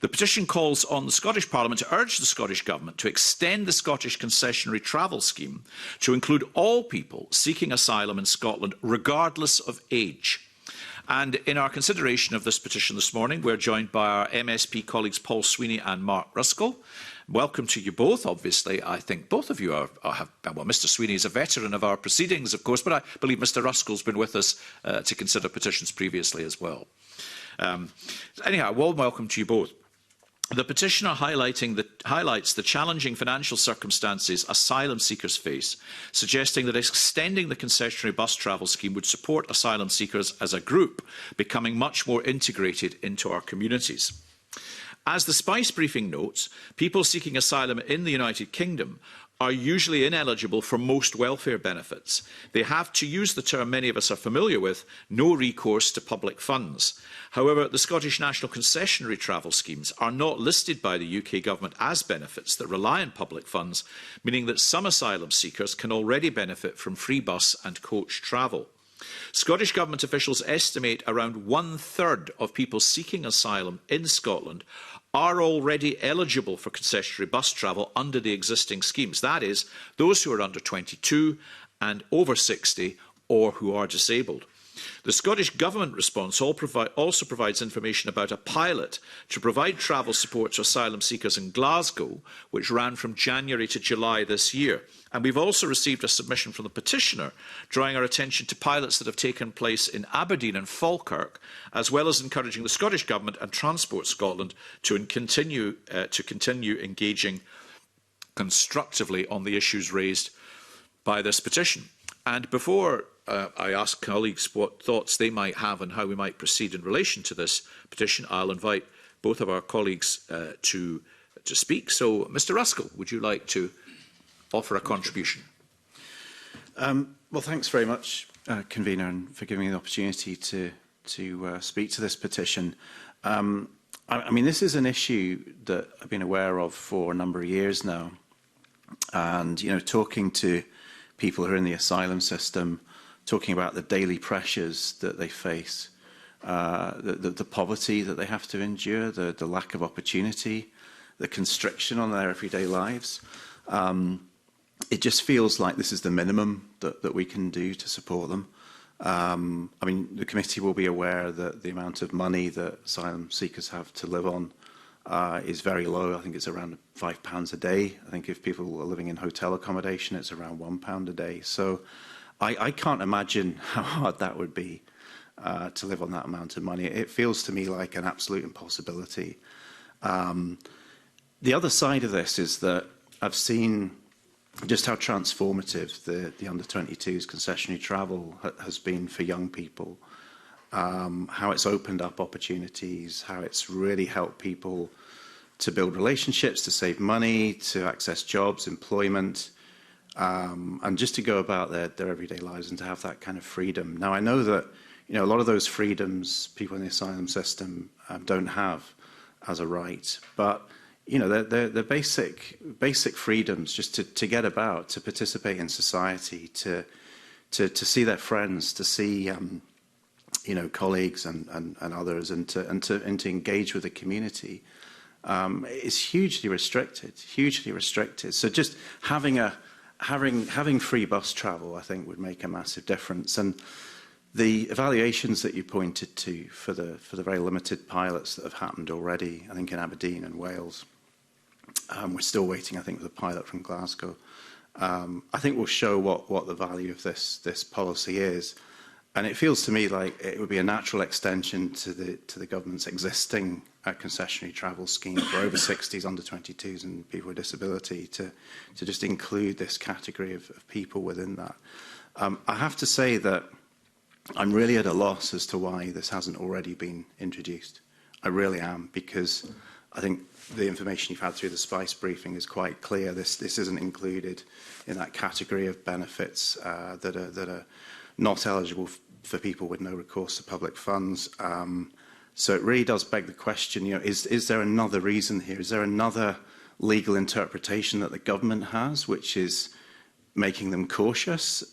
The petition calls on the Scottish Parliament to urge the Scottish Government to extend the Scottish concessionary travel scheme to include all people seeking asylum in Scotland, regardless of age. And in our consideration of this petition this morning, we're joined by our MSP colleagues Paul Sweeney and Mark Ruskell. Welcome to you both. Obviously, I think both of you well, Mr. Sweeney is a veteran of our proceedings, of course, but I believe Mr. Ruskell's been with us to consider petitions previously as well. Anyhow, a warm welcome to you both. The petitioner highlights the challenging financial circumstances asylum seekers face, suggesting that extending the concessionary bus travel scheme would support asylum seekers as a group, becoming much more integrated into our communities. As the Spice briefing notes, people seeking asylum in the United Kingdom are usually ineligible for most welfare benefits. They have, to use the term many of us are familiar with, no recourse to public funds. However, the Scottish National Concessionary Travel Schemes are not listed by the UK Government as benefits that rely on public funds, meaning that some asylum seekers can already benefit from free bus and coach travel. Scottish Government officials estimate around 1/3 of people seeking asylum in Scotland are already eligible for concessionary bus travel under the existing schemes. That is, those who are under 22 and over 60 or who are disabled. The Scottish Government response also provides information about a pilot to provide travel support to asylum seekers in Glasgow, which ran from January to July this year. And we've also received a submission from the petitioner drawing our attention to pilots that have taken place in Aberdeen and Falkirk, as well as encouraging the Scottish Government and Transport Scotland to continue engaging constructively on the issues raised by this petition. And before I ask colleagues what thoughts they might have on how we might proceed in relation to this petition, I'll invite both of our colleagues to speak. So, Mr. Ruskell, would you like to offer a contribution? Well, thanks very much, Convener, and for giving me the opportunity to speak to this petition. I mean, this is an issue that I've been aware of for a number of years now. And, you know, talking to people who are in the asylum system, talking about the daily pressures that they face, the poverty that they have to endure, the lack of opportunity, the constriction on their everyday lives. It just feels like this is the minimum that we can do to support them. I mean, the committee will be aware that the amount of money that asylum seekers have to live on is very low. I think it's around £5 a day. I think if people are living in hotel accommodation, it's around £1 a day. So I can't imagine how hard that would be to live on that amount of money. It feels to me like an absolute impossibility. The other side of this is that I've seen just how transformative the under-22s concessionary travel has been for young people, how it's opened up opportunities, how it's really helped people to build relationships, to save money, to access jobs, employment, and just to go about their everyday lives and to have that kind of freedom. Now, I know that a lot of those freedoms people in the asylum system don't have as a right, but they're basic freedoms just to get about, to participate in society, to see their friends, to see colleagues and others, and to engage with the community is hugely restricted. So just having free bus travel, I think, would make a massive difference. And the evaluations that you pointed to for the very limited pilots that have happened already, I think in Aberdeen and Wales, we're still waiting, I think, for the pilot from Glasgow. I think will show what the value of this policy is. And it feels to me like it would be a natural extension to the government's existing concessionary travel scheme for over 60s, under 22s and people with disability to just include this category of people within that. I have to say that I'm really at a loss as to why this hasn't already been introduced. I really am, because I think the information you've had through the Spice briefing is quite clear. This isn't included in that category of benefits that are not eligible for people with no recourse to public funds. So it really does beg the question, is there another reason here? Is there another legal interpretation that the government has, which is making them cautious?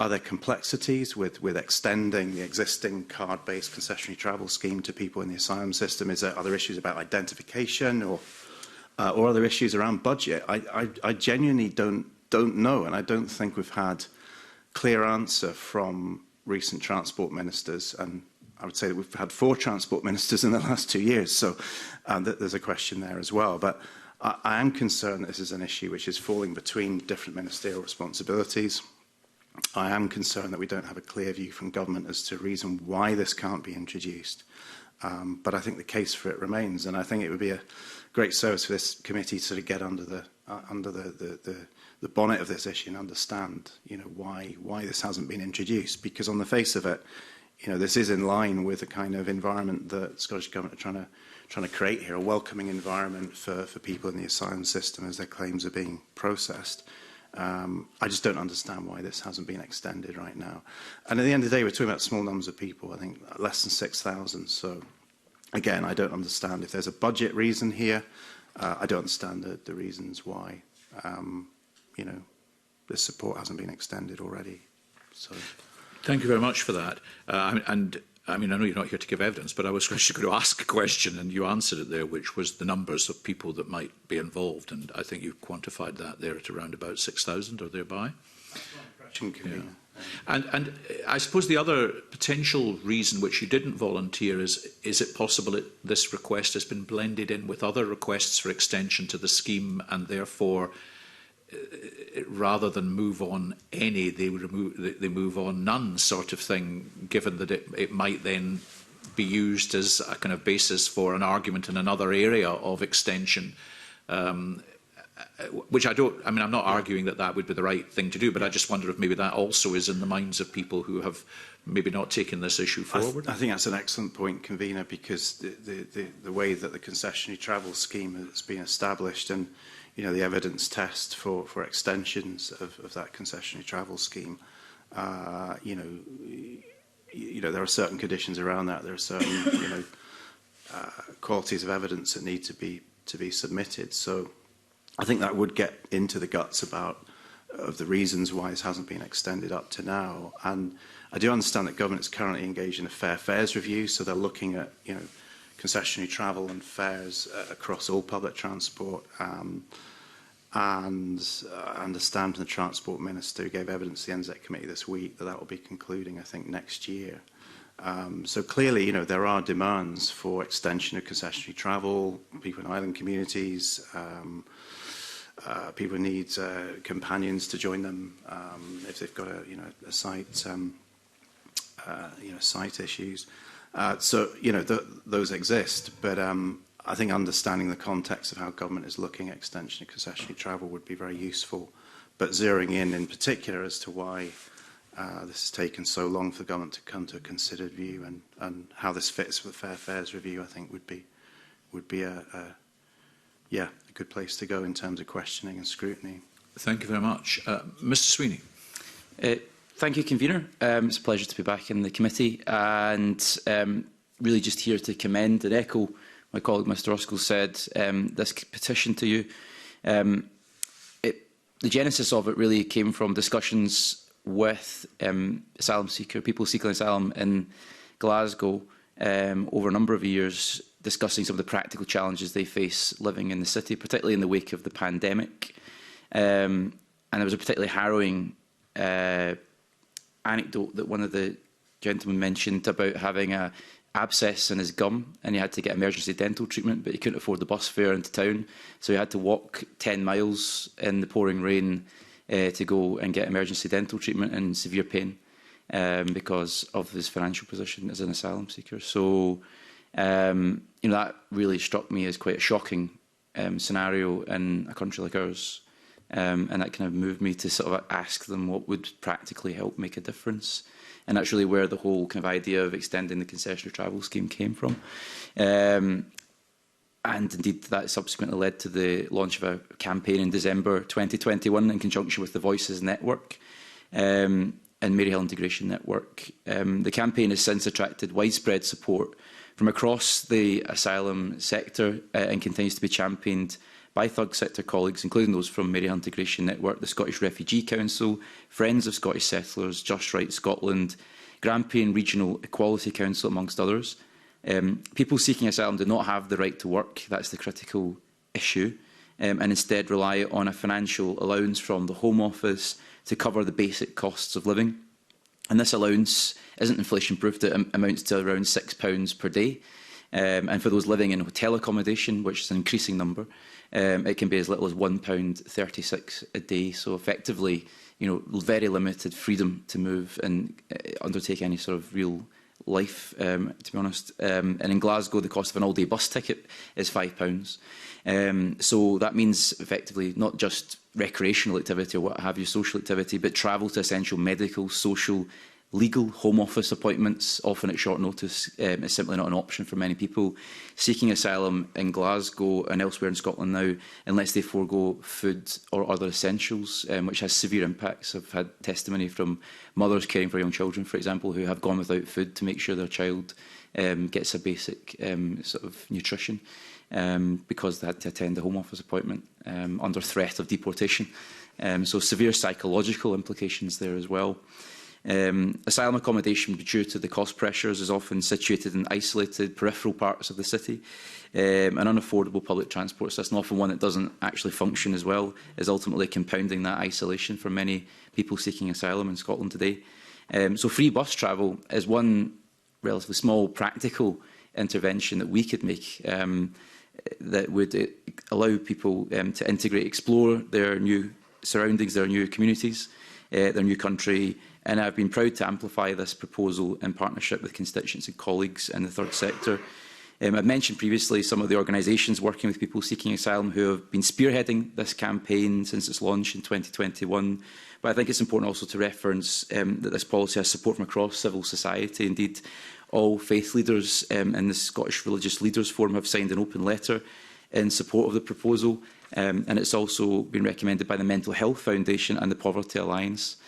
Are there complexities with extending the existing card-based concessionary travel scheme to people in the asylum system? Are there issues about identification or other issues around budget? I genuinely don't know, and I don't think we've had clear answer from recent transport ministers, and I would say that we've had 4 transport ministers in the last 2 years, so there's a question there as well. But I am concerned that this is an issue which is falling between different ministerial responsibilities. I am concerned that we don't have a clear view from government as to reason why this can't be introduced. But I think the case for it remains, and I think it would be a great service for this committee to sort of get under the bonnet of this issue and understand, why this hasn't been introduced. Because on the face of it, this is in line with the kind of environment that the Scottish Government are trying to create here, a welcoming environment for people in the asylum system as their claims are being processed. I just don't understand why this hasn't been extended right now. And at the end of the day, we're talking about small numbers of people, I think less than 6,000. So, again, I don't understand if there's a budget reason here. I don't understand the reasons why, this support hasn't been extended already. So, thank you very much for that. I know you're not here to give evidence, but I was actually going to ask a question, and you answered it there, which was the numbers of people that might be involved, and I think you quantified that there at around about 6,000 or thereby. yeah. And I suppose the other potential reason which you didn't volunteer is it possible that this request has been blended in with other requests for extension to the scheme, and therefore, rather than move on any, they move on none sort of thing, given that it might then be used as a kind of basis for an argument in another area of extension, which I'm not arguing that would be the right thing to do, but I just wonder if maybe that also is in the minds of people who have maybe not taken this issue forward. I think that's an excellent point, Convener, because the way that the concessionary travel scheme has been established, and the evidence test for extensions of that concessionary travel scheme, there are certain conditions around that. There are certain qualities of evidence that need to be submitted. So I think that would get into the guts of the reasons why this hasn't been extended up to now. And I do understand that government is currently engaged in a fair fares review, so they're looking at concessionary travel and fares across all public transport. And I understand from the Transport Minister, who gave evidence to the NZ Committee this week, that will be concluding, I think, next year. So clearly, there are demands for extension of concessionary travel, people in island communities, people need companions to join them if they've got a site, site issues. So those exist, but I think understanding the context of how government is looking at extension of concessionary travel would be very useful. But zeroing in particular as to why this has taken so long for government to come to a considered view, and how this fits with the Fair Fares review, I think would be a good place to go in terms of questioning and scrutiny. Thank you very much. Mr. Sweeney. Thank you, Convener. It's a pleasure to be back in the committee, and really just here to commend and echo my colleague Mr. Ruskell said, this petition to you. The genesis of it really came from discussions with asylum people seeking asylum in Glasgow over a number of years, discussing some of the practical challenges they face living in the city, particularly in the wake of the pandemic. And there was a particularly harrowing anecdote that one of the gentlemen mentioned about having an abscess in his gum, and he had to get emergency dental treatment, but he couldn't afford the bus fare into town, so he had to walk 10 miles in the pouring rain to go and get emergency dental treatment in severe pain because of his financial position as an asylum seeker. So that really struck me as quite a shocking scenario in a country like ours, and that kind of moved me to sort of ask them what would practically help make a difference. And that's really where the whole kind of idea of extending the concessionary travel scheme came from. And indeed, that subsequently led to the launch of a campaign in December 2021 in conjunction with the Voices Network and Maryhill Integration Network. The campaign has since attracted widespread support from across the asylum sector and continues to be championed by third sector colleagues, including those from Mary Hunt Integration Network, the Scottish Refugee Council, Friends of Scottish Settlers, Just Right Scotland, Grampian Regional Equality Council, amongst others. People seeking asylum do not have the right to work. That's the critical issue, and instead rely on a financial allowance from the Home Office to cover the basic costs of living. And this allowance isn't inflation-proofed. It amounts to around £6 per day. And for those living in hotel accommodation, which is an increasing number, it can be as little as £1.36 a day. So effectively, very limited freedom to move and undertake any sort of real life, to be honest. And in Glasgow, the cost of an all-day bus ticket is £5. So that means effectively not just recreational activity or what have you, social activity, but travel to essential medical, social, legal, Home Office appointments, often at short notice, is simply not an option for many people seeking asylum in Glasgow and elsewhere in Scotland now, unless they forego food or other essentials, which has severe impacts. I've had testimony from mothers caring for young children, for example, who have gone without food to make sure their child gets a basic sort of nutrition, because they had to attend a Home Office appointment under threat of deportation. So severe psychological implications there as well. Asylum accommodation, due to the cost pressures, is often situated in isolated peripheral parts of the city. An unaffordable public transport system, often one that doesn't actually function as well, is ultimately compounding that isolation for many people seeking asylum in Scotland today. So free bus travel is one relatively small practical intervention that we could make that would allow people to integrate, explore their new surroundings, their new communities, their new country. And I've been proud to amplify this proposal in partnership with constituents and colleagues in the third sector. I've mentioned previously some of the organisations working with people seeking asylum who have been spearheading this campaign since its launch in 2021. But I think it's important also to reference that this policy has support from across civil society. Indeed, all faith leaders in the Scottish Religious Leaders Forum have signed an open letter in support of the proposal. And it's also been recommended by the Mental Health Foundation and the Poverty Alliance.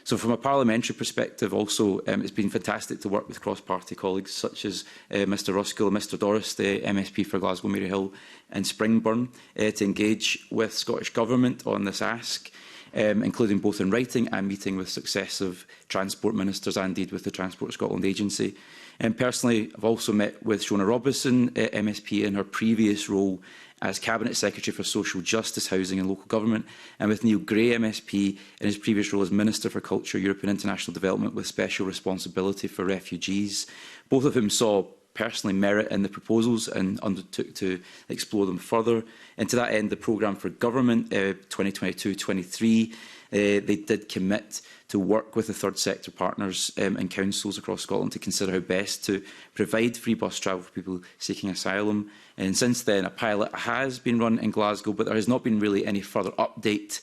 So from a parliamentary perspective also, it's been fantastic to work with cross-party colleagues such as Mr Ruskell and Mr Doris, the MSP for Glasgow, Maryhill and Springburn, to engage with Scottish Government on this ask, including both in writing and meeting with successive transport ministers and indeed with the Transport Scotland Agency. And personally, I've also met with Shona Robertson, MSP, in her previous role as Cabinet Secretary for Social Justice, Housing and Local Government, and with Neil Gray, MSP, in his previous role as Minister for Culture, Europe and International Development with special responsibility for refugees, both of whom saw personally merit in the proposals and undertook to explore them further. And to that end, the programme for government 2022-23, they did commit to work with the third sector partners and councils across Scotland to consider how best to provide free bus travel for people seeking asylum. And since then, a pilot has been run in Glasgow, but there has not been really any further update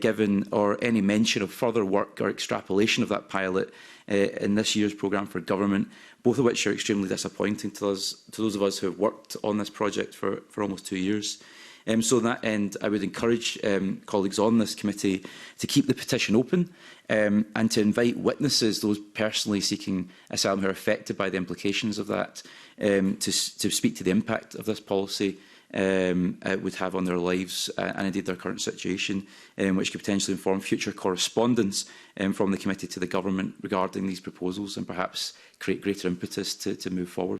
given or any mention of further work or extrapolation of that pilot in this year's programme for government, both of which are extremely disappointing to those of us who have worked on this project for almost 2 years. So to that end, I would encourage colleagues on this committee to keep the petition open and to invite witnesses, those personally seeking asylum who are affected by the implications of that, to speak to the impact of this policy would have on their lives and indeed their current situation, which could potentially inform future correspondence from the committee to the government regarding these proposals and perhaps create greater impetus to move forward.